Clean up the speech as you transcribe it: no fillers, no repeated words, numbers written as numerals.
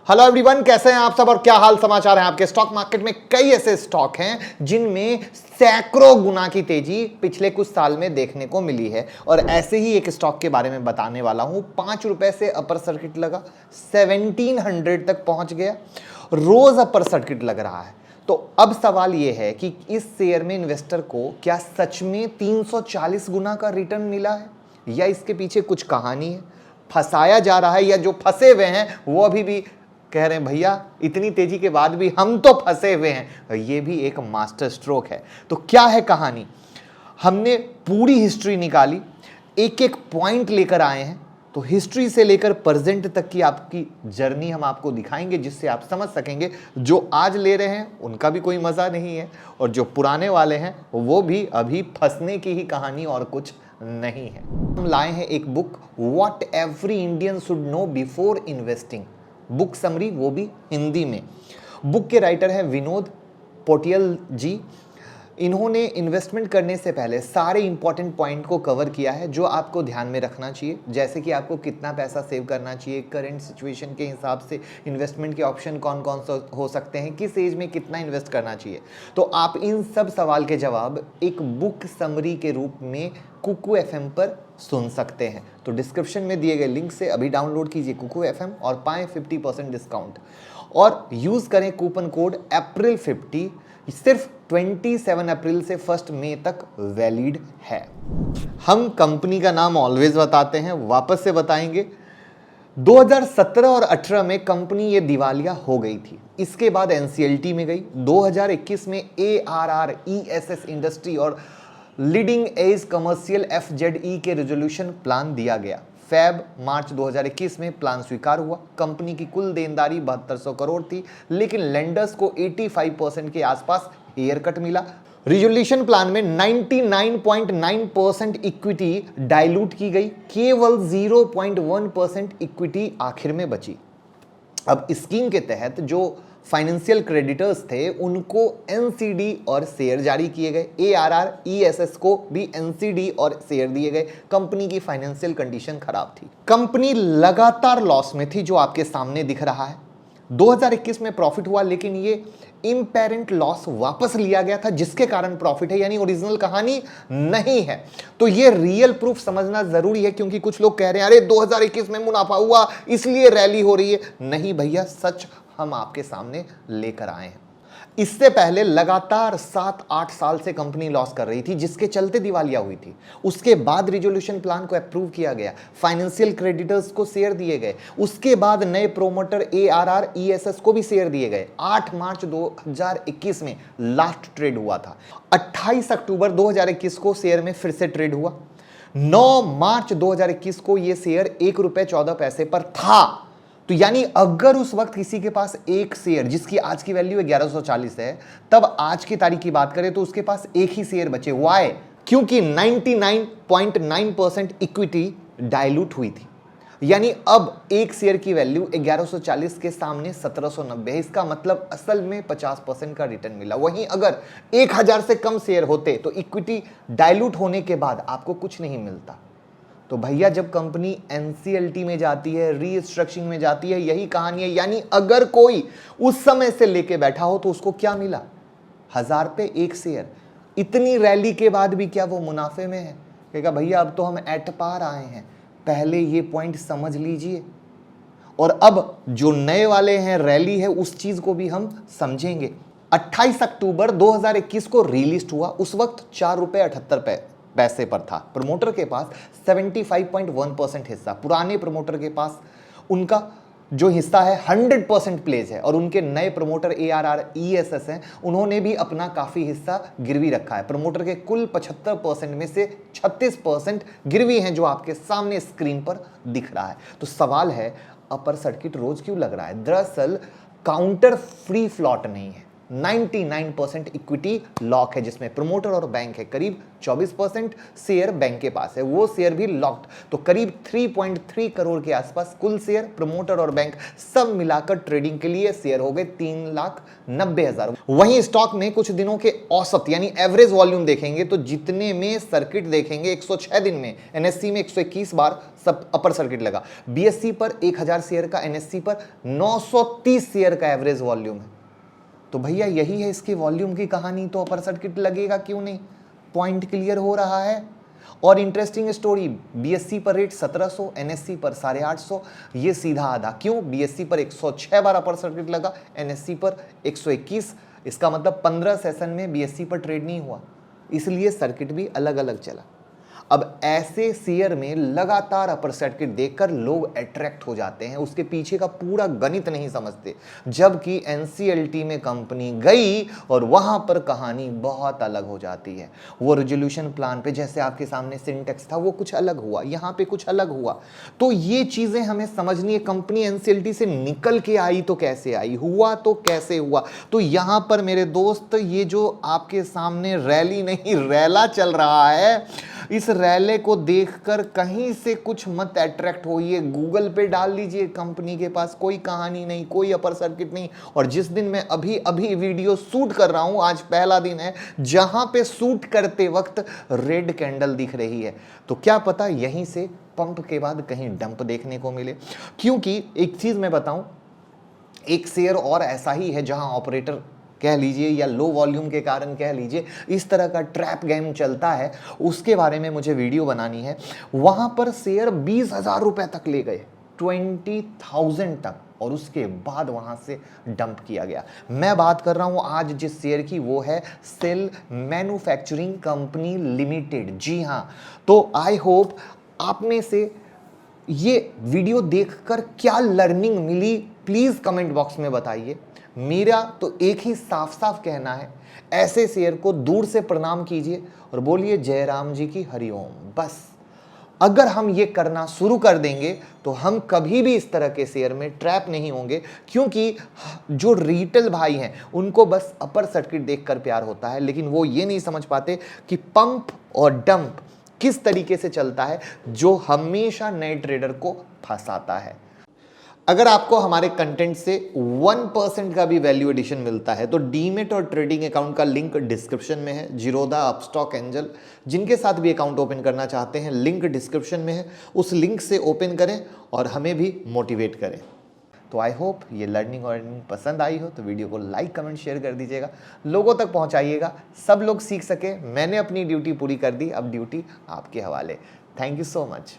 Hello everyone, कैसे हैं आप सब और क्या हाल समाचार हैं आपके। स्टॉक मार्केट में कई ऐसे स्टॉक हैं जिनमें सैकड़ों गुना की तेजी पिछले कुछ साल में देखने को मिली है और ऐसे ही एक स्टॉक के बारे में बताने वाला हूं। 5 रुपए से अपर सर्किट लगा, 1700 तक पहुंच गया, रोज अपर सर्किट लग रहा है। तो अब सवाल यह है कि इस शेयर में इन्वेस्टर को क्या सच में 340 गुना का रिटर्न मिला है या इसके पीछे कुछ कहानी है, फंसाया जा रहा है, या जो फंसे हुए हैं वो अभी भी कह रहे हैं भैया इतनी तेजी के बाद भी हम तो फंसे हुए हैं। ये भी एक मास्टर स्ट्रोक है। तो क्या है कहानी, हमने पूरी हिस्ट्री निकाली, एक एक पॉइंट लेकर आए हैं। तो हिस्ट्री से लेकर प्रेजेंट तक की आपकी जर्नी हम आपको दिखाएंगे जिससे आप समझ सकेंगे जो आज ले रहे हैं उनका भी कोई मजा नहीं है और जो पुराने वाले हैं वो भी अभी फंसने की ही कहानी और कुछ नहीं है। हम लाए हैं एक book, what every Indian should know before investing, book summary, वो भी हिंदी में। बुक के राइटर हैं विनोद पोटियल जी। इन्होंने इन्वेस्टमेंट करने से पहले सारे इंपॉर्टेंट पॉइंट को कवर किया है जो आपको ध्यान में रखना चाहिए, जैसे कि आपको कितना पैसा सेव करना चाहिए, करंट सिचुएशन के हिसाब से इन्वेस्टमेंट के ऑप्शन कौन कौन से हो सकते हैं, किस एज में कितना इन्वेस्ट करना चाहिए। तो आप इन सब सवाल के जवाब एक बुक समरी के रूप में कुकू एफएम पर सुन सकते हैं। तो डिस्क्रिप्शन में दिए गए लिंक से अभी डाउनलोड कीजिए कुकू एफएम और पाएं 50% डिस्काउंट और यूज करें कूपन कोड April50। सिर्फ 27 अप्रैल से 1 मई तक वैलिड है। हम कंपनी का नाम ऑलवेज बताते हैं, वापस से बताएंगे। 2017 और 18 में कंपनी ये दिवालिया हो गई थी, इसके बाद एनसीएलटी में गई। 2021 में ARR, ESS इंडस्ट्री और लीडिंग एज कमर्शियल FZE के रेजोल्यूशन प्लान दिया गया। मार्च 2021 में प्लान स्वीकार हुआ। कंपनी की कुल देनदारी 7200 करोड़ थी, लेकिन लेंडर्स को 85% के आसपास हेयर कट मिला। रिजोल्यूशन प्लान में 99.9% इक्विटी डाइल्यूट की गई, केवल 0.1% इक्विटी आखिर में बची। अब स्कीम के तहत जो फाइनेंशियल क्रेडिटर्स थे उनको एनसीडी और शेयर जारी किए गए। ARR, ESS को भी एनसीडी और शेयर दिए गए। कंपनी की फाइनेंशियल कंडीशन खराब थी, कंपनी लगातार लॉस में थी, जो आपके सामने दिख रहा है। 2021 में प्रॉफिट हुआ, लेकिन ये इम्पेरेंट लॉस वापस लिया गया था, जिसके कारण प्रॉफिट है, यानी ओरिजिनल कहानी नहीं है। तो ये रियल प्रूफ समझना जरूरी है, क्योंकि कुछ लोग कह रहे हैं अरे 2021 में मुनाफा हुआ इसलिए रैली हो रही है। नहीं भैया, सच हम आपके सामने लेकर आए हैं। इससे पहले लगातार 7-8 साल से कंपनी लॉस कर रही थी, जिसके चलते दिवालिया हुई थी। उसके बाद रिजोल्यूशन प्लान को अप्रूव किया गया, फाइनेंशियल क्रेडिटर्स को शेयर दिए गए, उसके बाद नए प्रोमोटर ARR, ESS को भी शेयर दिए गए। 8 मार्च 2021 में लास्ट ट्रेड हुआ था। 28 अक्टूबर 2021 को शेयर में फिर से ट्रेड हुआ। 9 मार्च 2021 को यह शेयर ₹1.14 पर था। तो यानी अगर उस वक्त किसी के पास एक शेयर, जिसकी आज की वैल्यू 1140 है, तब आज की तारीख की बात करें तो उसके पास एक ही शेयर बचे। वाई? क्योंकि 99.9% इक्विटी डाइल्यूट हुई थी। यानी अब एक शेयर की वैल्यू 1140 के सामने 1790 है। इसका मतलब असल में 50% का रिटर्न मिला। वहीं अगर 1000 से कम शेयर होते तो इक्विटी डाइल्यूट होने के बाद आपको कुछ नहीं मिलता। तो भैया, जब कंपनी एनसीएलटी में जाती है, रीस्ट्रक्चरिंग में जाती है, यही कहानी है। यानी अगर कोई उस समय से लेके बैठा हो तो उसको क्या मिला? 1000 पे एक शेयर। इतनी रैली के बाद भी क्या वो मुनाफे में है? कहेगा भैया अब तो हम एट पार आए हैं, पहले ये पॉइंट समझ लीजिए। और अब जो नए वाले हैं, रैली है, उस चीज को भी हम समझेंगे। 28 अक्टूबर 2021 को रिलिस्ट हुआ। उस वक्त ₹4.78 पर था। प्रमोटर के पास 75.1% हिस्सा, पुराने प्रमोटर के पास उनका जो हिस्सा है 100% प्लेस है, और उनके नए प्रमोटर ARR, ESS हैं, उन्होंने भी अपना काफी हिस्सा गिरवी रखा है। प्रमोटर के कुल 75% में से 36% गिरवी हैं, जो आपके सामने स्क्रीन पर दिख रहा है। तो सवाल है, अपर सर्किट रोज क्यों लग रहा है? दरअसल काउंटर फ्री फ्लॉट नहीं है। 99% इक्विटी लॉक है, जिसमें प्रमोटर और बैंक है, करीब 24% शेयर बैंक के पास है, वो शेयर भी लॉक्ड। तो करीब 3.3 करोड़ के आसपास कुल शेयर, प्रमोटर और बैंक सब मिलाकर ट्रेडिंग के लिए शेयर हो गए 3,90,000। वहीं स्टॉक में कुछ दिनों के औसत यानी एवरेज वॉल्यूम देखेंगे तो जितने में सर्किट देखेंगे 106 दिन में एनएससी में 121 बार सब अपर सर्किट लगा, बीएससी पर 1000 शेयर का, एनएससी पर 930 शेयर का एवरेज वॉल्यूम है। तो भैया यही है इसकी वॉल्यूम की कहानी, तो अपर सर्किट लगेगा क्यों नहीं? पॉइंट क्लियर हो रहा है। और इंटरेस्टिंग स्टोरी, बीएससी पर रेट 1700, एनएससी पर 850, ये सीधा आधा। क्यों? बीएससी पर 106 बार अपर सर्किट लगा, एनएससी पर 121, इसका मतलब 15 सेशन में बीएससी पर ट्रेड नहीं हुआ, इसलिए सर्किट भी अलग अलग चला। अब ऐसे शेयर में लगातार अपर सर्किट देखकर लोग अट्रैक्ट हो जाते हैं, उसके पीछे का पूरा गणित नहीं समझते, जबकि एनसीएलटी में कंपनी गई और वहां पर कहानी बहुत अलग हो जाती है। वो रेजोल्यूशन प्लान पे, जैसे आपके सामने सिंटेक्स था, वो कुछ अलग हुआ, यहां पे कुछ अलग हुआ। तो ये चीजें हमें समझनी है। कंपनी एनसीएलटी से निकल के आई तो कैसे आई, हुआ तो कैसे हुआ। तो यहां पर मेरे दोस्त, ये जो आपके सामने रैली नहीं रैला चल रहा है, इस रैले को देखकर कहीं से कुछ मत अट्रैक्ट होइए। गूगल पे डाल लीजिए, कंपनी के पास कोई कहानी नहीं, कोई अपर सर्किट नहीं। और जिस दिन मैं अभी अभी वीडियो शूट कर रहा हूं, आज पहला दिन है जहां पे शूट करते वक्त रेड कैंडल दिख रही है, तो क्या पता यहीं से पंप के बाद कहीं डंप देखने को मिले। क्योंकि एक चीज मैं बताऊं, एक शेयर और ऐसा ही है जहां ऑपरेटर कह लीजिए या लो वॉल्यूम के कारण कह लीजिए इस तरह का ट्रैप गेम चलता है, उसके बारे में मुझे वीडियो बनानी है। वहां पर शेयर 20,000 रुपए तक ले गए, 20,000 तक, और उसके बाद वहां से डंप किया गया। मैं बात कर रहा हूं आज जिस शेयर की, वो है सेल मैन्युफैक्चरिंग कंपनी लिमिटेड। जी हां, तो आई होप आप में से ये वीडियो देखकर क्या लर्निंग मिली, प्लीज कमेंट बॉक्स में बताइए। मेरा तो एक ही साफ साफ कहना है, ऐसे शेयर को दूर से प्रणाम कीजिए और बोलिए जय राम जी की हरिओम। बस अगर हम ये करना शुरू कर देंगे तो हम कभी भी इस तरह के शेयर में ट्रैप नहीं होंगे। क्योंकि जो रिटेल भाई हैं उनको बस अपर सर्किट देखकर प्यार होता है, लेकिन वो ये नहीं समझ पाते कि पंप और डंप किस तरीके से चलता है, जो हमेशा नए ट्रेडर को फंसाता है। अगर आपको हमारे कंटेंट से 1% का भी वैल्यू एडिशन मिलता है तो डीमेट और ट्रेडिंग अकाउंट का लिंक डिस्क्रिप्शन में है। जीरोधा, अपस्टॉक, एंजल, जिनके साथ भी अकाउंट ओपन करना चाहते हैं, लिंक डिस्क्रिप्शन में है, उस लिंक से ओपन करें और हमें भी मोटिवेट करें। तो आई होप ये लर्निंग और अर्निंग पसंद आई हो तो वीडियो को लाइक, कमेंट, शेयर कर दीजिएगा, लोगों तक पहुंचाइएगा, सब लोग सीख सके। मैंने अपनी ड्यूटी पूरी कर दी, अब ड्यूटी आपके हवाले। Thank you so much.